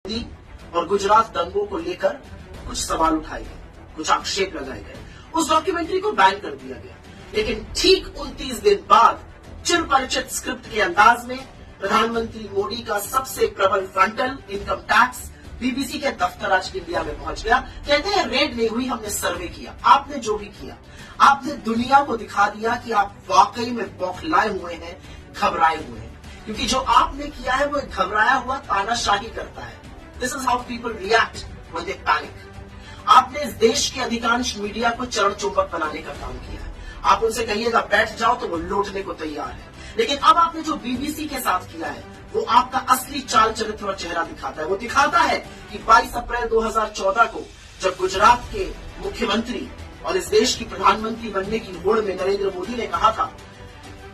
मोदी और गुजरात दंगों को लेकर कुछ सवाल उठाए गए, कुछ आक्षेप लगाए गए। उस डॉक्यूमेंट्री को बैन कर दिया गया, लेकिन ठीक 29 दिन बाद चिर परिचित स्क्रिप्ट के अंदाज में प्रधानमंत्री मोदी का सबसे प्रबल फ्रंटल इनकम टैक्स बीबीसी के दफ्तर आज इंडिया में पहुंच गया। कहते हैं रेड नहीं हुई, हमने सर्वे किया। आपने जो भी किया, आपने दुनिया को दिखा दिया कि आप वाकई में बौखलाए हुए हैं, घबराए हुए हैं, क्योंकि जो आपने किया है वो एक घबराया हुआ तानाशाही करता है। This is how people react when they panic. आपने इस देश के अधिकांश मीडिया को चरण चुंबक बनाने का काम किया है। आप उनसे कहिएगा बैठ जाओ तो वो लौटने को तैयार है। लेकिन अब आपने जो बीबीसी के साथ किया है वो आपका असली चाल चरित्र और चेहरा दिखाता है। वो दिखाता है कि 22 अप्रैल 2014 को जब गुजरात के मुख्यमंत्री और इस देश की प्रधानमंत्री बनने की होड़ में नरेंद्र मोदी ने कहा था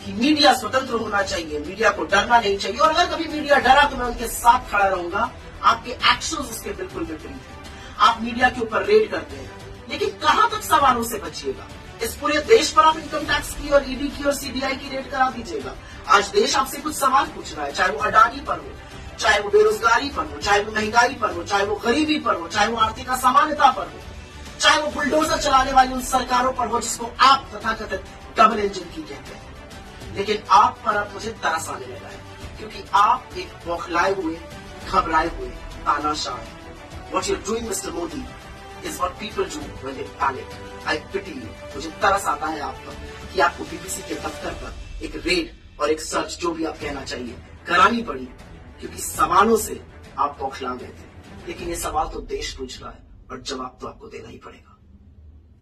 कि मीडिया स्वतंत्र होना चाहिए, मीडिया को डरना नहीं चाहिए, और अगर कभी मीडिया डरा तो मैं उनके साथ खड़ा रहूंगा। आपके एक्शंस उसके बिल्कुल विपरीत हैं। आप मीडिया के ऊपर रेड करते हैं, लेकिन कहां तक सवालों से बचिएगा? इस पूरे देश पर आप इनकम टैक्स की और ईडी की और सीबीआई की रेड करा दीजिएगा। आज देश आपसे कुछ सवाल पूछ रहा है, चाहे वो अडानी पर हो, चाहे वो बेरोजगारी पर हो, चाहे वो महंगाई पर हो, चाहे वो गरीबी पर हो, चाहे वो आर्थिक असमानता पर हो, चाहे वो बुलडोजर चलाने वाली उन सरकारों पर हो जिसको आप तथाकथित डबल इंजन की कहते हैं। लेकिन आप पर अब मुझे तरस आने लगा है, क्योंकि आप एक बौखलाए हुए, घबराए हुए तानाशाह हैं। What you're doing, Mr. Modi, is what people do when they panic. I pity you. मुझे तरस आता है आप पर कि आपको बीबीसी के दफ्तर पर एक रेड और एक सर्च, जो भी आप कहना चाहिए, करानी पड़ी, क्योंकि सवालों से आप बौखला गए थे। लेकिन ये सवाल तो देश पूछ रहा है और जवाब तो आपको देना ही पड़ेगा।